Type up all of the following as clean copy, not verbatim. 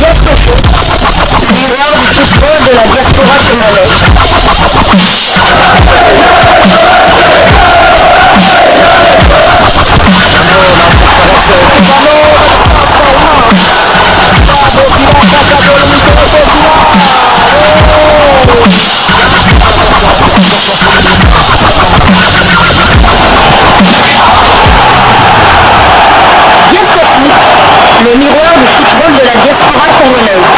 Diascofoot, miroir du football de la diaspora congolaise. Le miroir du football de la diaspora congolaise.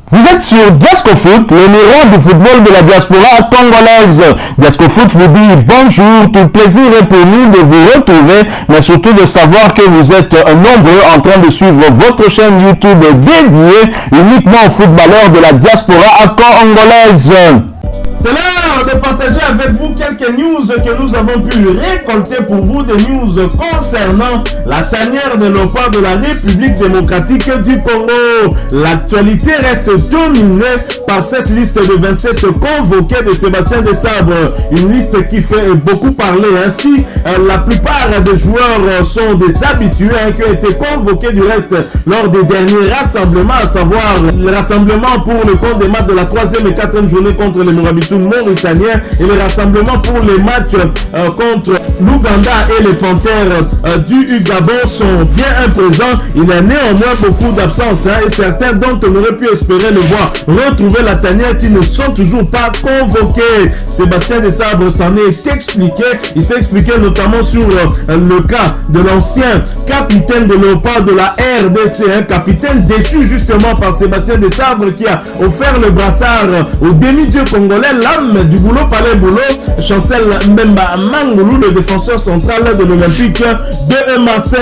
Vous êtes sur Diascofoot, le miroir du football de la diaspora congolaise. Diascofoot vous dit bonjour, tout plaisir est pour nous de vous retrouver, mais surtout de savoir que vous êtes nombreux en train de suivre votre chaîne YouTube dédiée uniquement aux footballeurs de la diaspora congolaise. C'est l'heure de partager avec vous quelques news que nous avons pu récolter pour vous, des news concernant la tanière de léopard de la République démocratique du Congo. L'actualité reste dominée par cette liste de 27 convoqués de Sébastien Desabre, une liste qui fait beaucoup parler. Ainsi, la plupart des joueurs sont des habitués qui ont été convoqués du reste lors des derniers rassemblements, à savoir le rassemblement pour le compte des matchs de la 3e et 4e journée contre les Mourabitoun mauritaniens et les rassemblements pour les matchs contre l'Ouganda et les Panthères du Gabon sont bien présents. Il y a néanmoins beaucoup d'absences et certains dont on aurait pu espérer le voir retrouver la tanière qui ne sont toujours pas convoqués. Sébastien Desabre s'en est expliqué. Il s'est expliqué notamment sur le cas de l'ancien capitaine de léopard de la RDC, un capitaine déchu justement par Sébastien Desabre qui a offert le brassard au demi-dieu congolais, l'âme du boulot palais boulot, Chancel Mbemba Mangoulou, le défenseur central de l'Olympique de Marseille.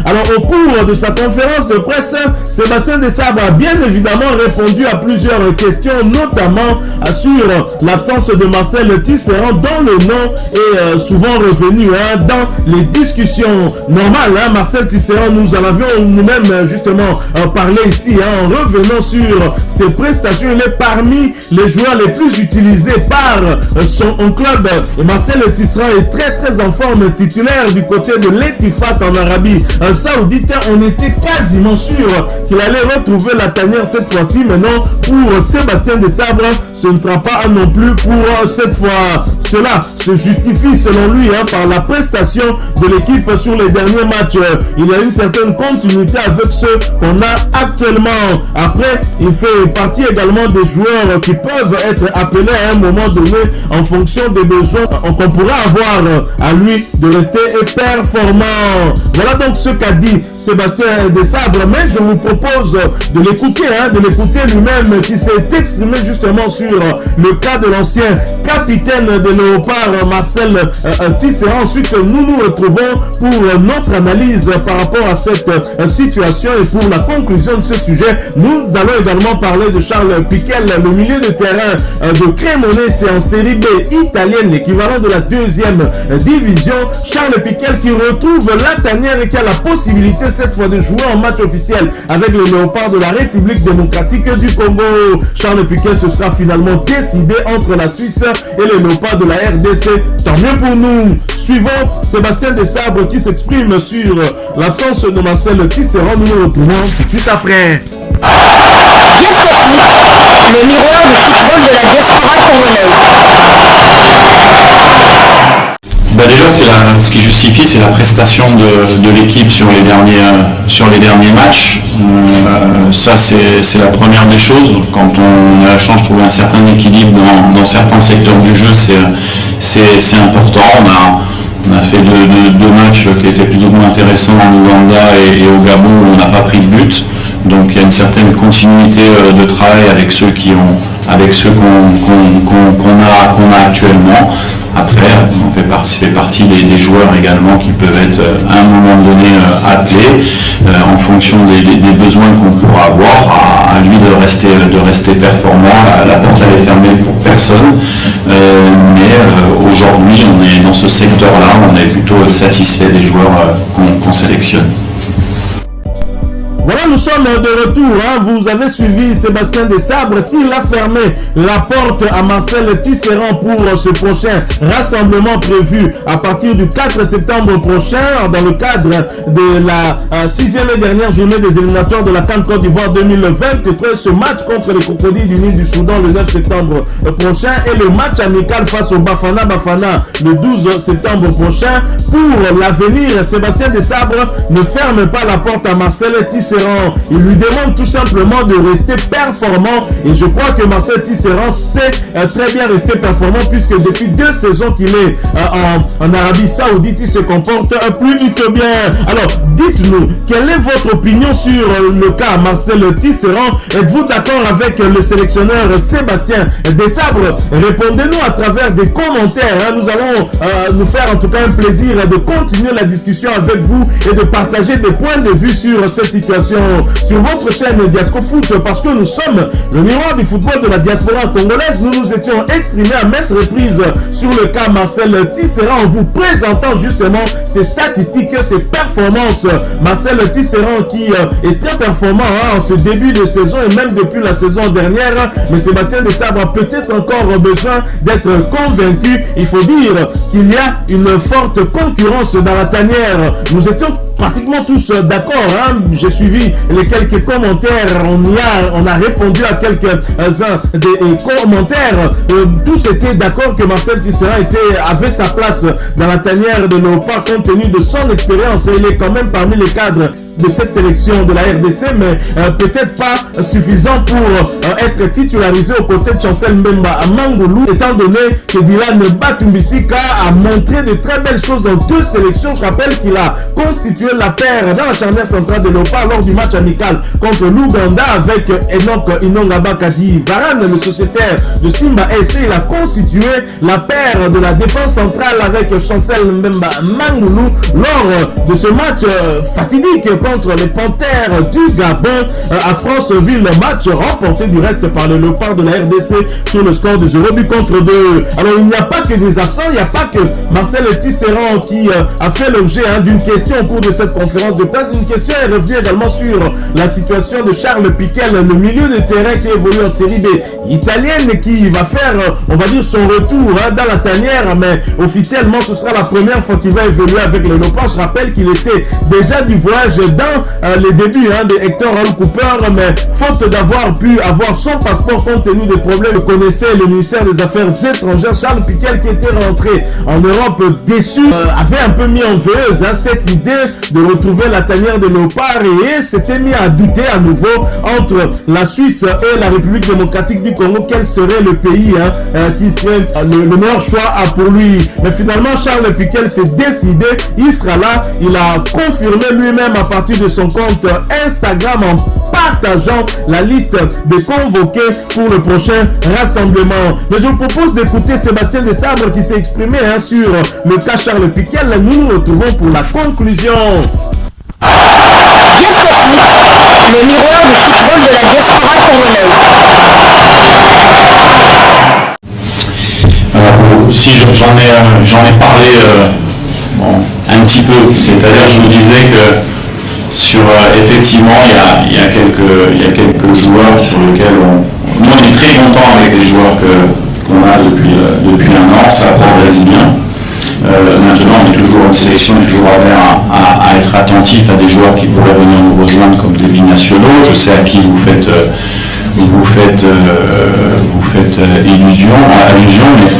Alors au cours de sa conférence de presse, Sébastien Desabre a bien évidemment répondu à plusieurs questions, notamment sur l'absence de Marcel Tisserand, dont le nom est souvent revenu dans les discussions normales. Marcel Tisserand, nous en avions nous-mêmes justement parlé ici, en revenant sur ses prestations. Il est parmi les joueurs les plus utilisés par son club. Et Marcel Tisserand est très en forme, titulaire du côté de l'Etifat en Arabie Saoudite. On était quasiment sûr qu'il allait retrouver la tanière cette fois-ci. Maintenant, pour Sébastien Desabre, ce ne sera pas non plus pour cette fois. Cela se justifie selon lui par la prestation de l'équipe sur les derniers matchs. Il y a une certaine continuité avec ceux qu'on a actuellement. Après, il fait partie également des joueurs qui peuvent être appelés à un moment donné en fonction des besoins qu'on pourra avoir à lui de rester performant. Voilà donc ce qu'a dit Sébastien Desabre, mais je vous propose de l'écouter lui-même, qui s'est exprimé justement sur le cas de l'ancien capitaine de léopard Marcel Tisserand. Ensuite, nous nous retrouvons pour notre analyse par rapport à cette situation et pour la conclusion de ce sujet. Nous allons également parler de Charles Piquel, le milieu de terrain de Cremonese en série B italienne, l'équivalent de la 2e division. Charles Piquel qui retrouve la tanière et qui a la possibilité cette fois de jouer en match officiel avec le léopard de la République démocratique du Congo. Charles Piquel, ce sera finalement décidé entre la Suisse et le léopard de la RDC. Tant mieux pour nous. Suivons Sébastien Desabre qui s'exprime sur l'absence de Marcel Tisserand. Nous nous retrouvons tout de suite après. Diascofoot, le miroir du football de la diaspora congolaise. Déjà, ce qui justifie, c'est la prestation de l'équipe sur les derniers matchs. Ça, c'est la première des choses. Quand on a la chance de trouver un certain équilibre dans certains secteurs du jeu, c'est important. On a fait deux matchs qui étaient plus ou moins intéressants en Ouganda et au Gabon où on n'a pas pris de but. Donc il y a une certaine continuité de travail avec ceux qu'on a actuellement. Après, on fait partie des joueurs également qui peuvent être à un moment donné appelés en fonction des besoins qu'on pourra avoir. À lui de rester performant. La porte elle est fermée pour personne. Mais aujourd'hui, on est dans ce secteur-là, on est plutôt satisfait des joueurs qu'on sélectionne. Voilà, nous sommes de retour. Vous avez suivi Sébastien Desabre. S'il a fermé la porte à Marcel Tisserand pour ce prochain rassemblement prévu à partir du 4 septembre prochain dans le cadre de la 6e et dernière journée des éliminatoires de la CAN Côte d'Ivoire 2023, ce match contre les Crocodiles du Nil du Soudan le 9 septembre prochain et le match amical face au Bafana le 12 septembre prochain. Pour l'avenir, Sébastien Desabre ne ferme pas la porte à Marcel Tisserand. Il lui demande tout simplement de rester performant et je crois que Marcel Tisserand sait très bien rester performant puisque depuis 2 saisons qu'il est en Arabie Saoudite, il se comporte plutôt bien. Alors, dites-nous, quelle est votre opinion sur le cas Marcel Tisserand? Êtes-vous d'accord avec le sélectionneur Sébastien Desabre? Répondez-nous à travers des commentaires. Nous allons nous faire en tout cas un plaisir de continuer la discussion avec vous et de partager des points de vue sur cette situation sur votre chaîne Diasco Foot parce que nous sommes le miroir du football de la diaspora congolaise. Nous nous étions exprimés à maintes reprises sur le cas Marcel Tisserand en vous présentant justement ses statistiques, ses performances. Marcel Tisserand qui est très performant en ce début de saison et même depuis la saison dernière, mais Sébastien Desabre a peut-être encore besoin d'être convaincu. Il faut dire qu'il y a une forte concurrence dans la tanière. Nous étions pratiquement tous d'accord. J'ai suivi les quelques commentaires. On a répondu à quelques-uns des commentaires. Tous étaient d'accord que Marcel Tisserand avait sa place dans la tanière de Léopard compte tenu de son expérience. Il est quand même parmi les cadres de cette sélection de la RDC, mais peut-être pas suffisant pour être titularisé aux côtés de Chancel Mbemba à Mangoulou, étant donné que Dylan Batumbisika a montré de très belles choses dans 2 sélections. Je rappelle qu'il a constitué la paire dans la charnière centrale de Léopard lors du match amical contre l'Ouganda avec Enoch Inongaba Kadi Varane, le sociétaire de Simba SC. Il a constitué la paire de la défense centrale avec Chancel Mbemba Mangoulou lors de ce match fatidique contre les Panthères du Gabon à Franceville. Match remporté du reste par le Léopard de la RDC sur le score de 0-2. Alors il n'y a pas que des absents, il n'y a pas que Marcel Tisserand qui a fait l'objet d'une question au cours de cette conférence de presse. Une question est revenue également sur la situation de Charles Piquel, le milieu de terrain qui évolue en série B italienne et qui va faire, on va dire, son retour dans la tanière, mais officiellement ce sera la première fois qu'il va évoluer avec le Léopard. Je rappelle qu'il était déjà du voyage dans les débuts de Hector Cooper, mais faute d'avoir pu avoir son passeport compte tenu des problèmes que connaissait le ministère des Affaires étrangères, Charles Piquel, qui était rentré en Europe déçu, avait un peu mis en veilleuse cette idée de retrouver la tanière de Léopard et s'était mis à douter à nouveau entre la Suisse et la République démocratique du Congo quel serait le pays qui serait le meilleur choix pour lui. Mais finalement Charles Piquel s'est décidé, il sera là. Il a confirmé lui-même à partir de son compte Instagram en partageant la liste des convoqués pour le prochain rassemblement. Mais je vous propose d'écouter Sébastien Desabre qui s'est exprimé sur le cas Charles Piquel. Nous nous retrouvons pour la conclusion. Diasco Foot, le miroir du football de la diaspora congolaise. Alors, si j'en ai parlé un petit peu, c'est-à-dire je vous disais que sur effectivement il y a quelques joueurs sur lesquels nous on est très contents avec les joueurs qu'on a depuis un an, ça progresse bien. Maintenant on est toujours en sélection, on est toujours ouvert à être attentif à des joueurs qui pourraient venir nous rejoindre comme des binationaux. Je sais à qui vous faites allusion, mais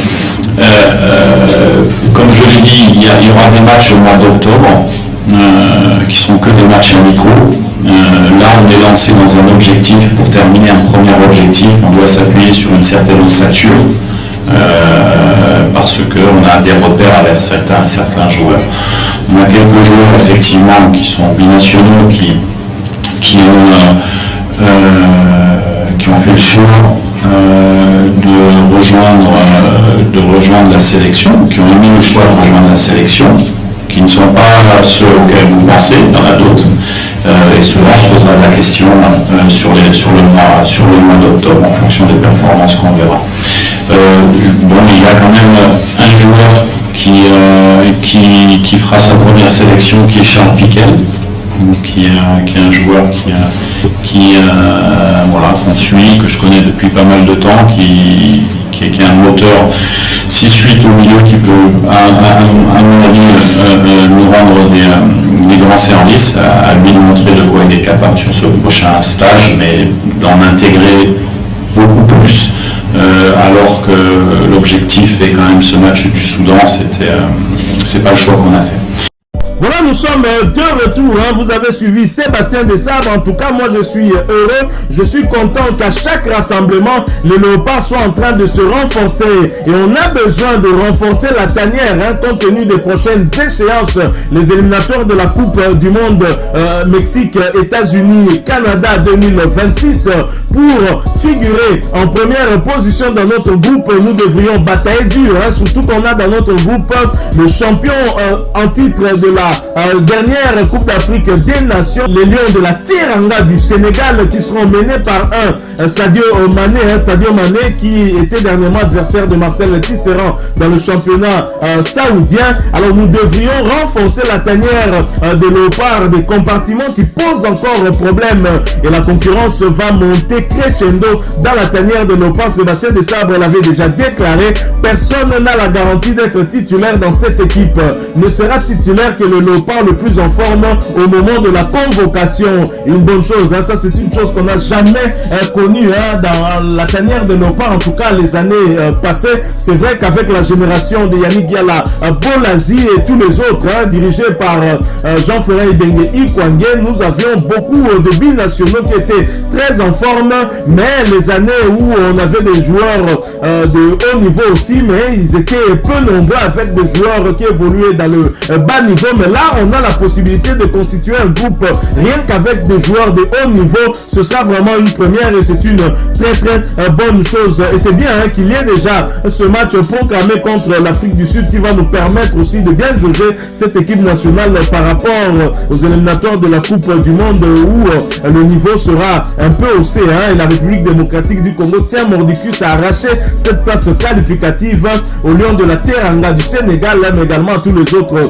comme je l'ai dit, il y aura des matchs au mois d'octobre qui seront que des matchs amicaux. Là on est lancé dans un objectif pour terminer un premier objectif. On doit s'appuyer sur une certaine ossature parce qu'on a des repères avec certains joueurs. On a quelques joueurs effectivement qui sont binationaux qui ont fait le choix de rejoindre la sélection, qui ont émis le choix de rejoindre la sélection, qui ne sont pas ceux auxquels vous pensez, il y en a d'autres. Et souvent on se posera la question sur le mois d'octobre en fonction des performances qu'on verra. Il y a quand même un joueur qui fera sa première sélection, qui est Charles Piquel, qui est un joueur voilà, qu'on suit, que je connais depuis pas mal de temps, qui est un moteur 6-8 au milieu qui peut, à mon avis, nous rendre des grands services, à lui de montrer de quoi il est capable sur ce prochain stage, mais d'en intégrer beaucoup plus, alors que l'objectif est quand même ce match du Soudan, c'est pas le choix qu'on a fait. Voilà, nous sommes de retour. Hein. Vous avez suivi Sébastien Desabre. En tout cas, moi, je suis heureux. Je suis content qu'à chaque rassemblement, les Léopards soient en train de se renforcer. Et on a besoin de renforcer la tanière, hein, compte tenu des prochaines échéances. Les éliminatoires de la Coupe du Monde Mexique, États-Unis, Canada 2026. Pour figurer en première position dans notre groupe, nous devrions batailler dur. Hein, surtout qu'on a dans notre groupe le champion en titre de la dernière Coupe d'Afrique des Nations, les Lions de la Teranga du Sénégal, qui seront menés par un Sadio Mané, qui était dernièrement adversaire de Marcel Tisserand dans le championnat saoudien. Alors nous devrions renforcer la tanière de Léopard, des compartiments qui posent encore problème, et la concurrence va monter crescendo dans la tanière de Léopard. Sébastien Desabre l'avait déjà déclaré, personne n'a la garantie d'être titulaire dans cette équipe, ne sera titulaire que le Léopard le plus en forme au moment de la convocation. Une bonne chose, hein, ça c'est une chose qu'on n'a jamais connue hein, dans la tanière de Léopard, en tout cas les années passées. C'est vrai qu'avec la génération de Yannick Diala, Bolazi et tous les autres, hein, dirigés par Jean-Florent Ibenge Ikwangé, nous avions beaucoup de binationaux qui étaient très en forme, mais les années où on avait des joueurs de haut niveau aussi, mais ils étaient peu nombreux avec des joueurs qui évoluaient dans le bas niveau. Mais là, on a la possibilité de constituer un groupe rien qu'avec des joueurs de haut niveau. Ce sera vraiment une première et c'est une très bonne chose. Et c'est bien hein, qu'il y ait déjà ce match programmé contre l'Afrique du Sud qui va nous permettre aussi de bien juger cette équipe nationale par rapport aux éliminatoires de la Coupe du Monde où le niveau sera un peu haussé. Hein, et la République démocratique du Congo tient mordicus à arracher cette place qualificative au Lion de la Teranga du Sénégal, mais également à tous les autres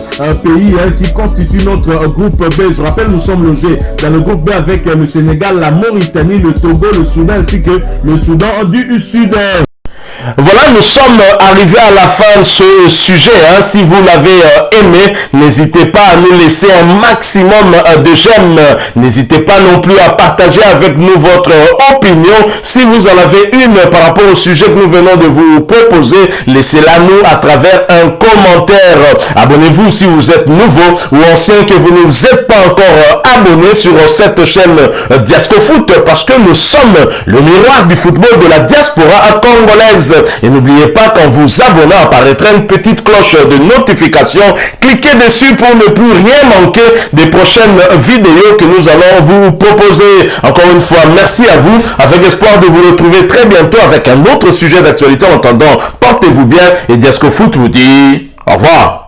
pays qui constituent notre groupe B. Je rappelle, nous sommes logés dans le groupe B avec le Sénégal, la Mauritanie, le Togo, le Soudan ainsi que le Soudan du Sud. Voilà, nous sommes arrivés à la fin de ce sujet. Hein. Si vous l'avez aimé, n'hésitez pas à nous laisser un maximum de j'aime. N'hésitez pas non plus à partager avec nous votre opinion. Si vous en avez une par rapport au sujet que nous venons de vous proposer, laissez-la nous à travers un commentaire. Abonnez-vous si vous êtes nouveau ou ancien, que vous ne vous êtes pas encore abonné sur cette chaîne Diascofoot, parce que nous sommes le miroir du football de la diaspora congolaise. Et n'oubliez pas qu'en vous abonnant apparaîtra une petite cloche de notification. Cliquez dessus pour ne plus rien manquer des prochaines vidéos que nous allons vous proposer. Encore une fois, merci à vous, avec espoir de vous retrouver très bientôt avec un autre sujet d'actualité. En attendant, portez-vous bien et Diascofoot vous dit au revoir.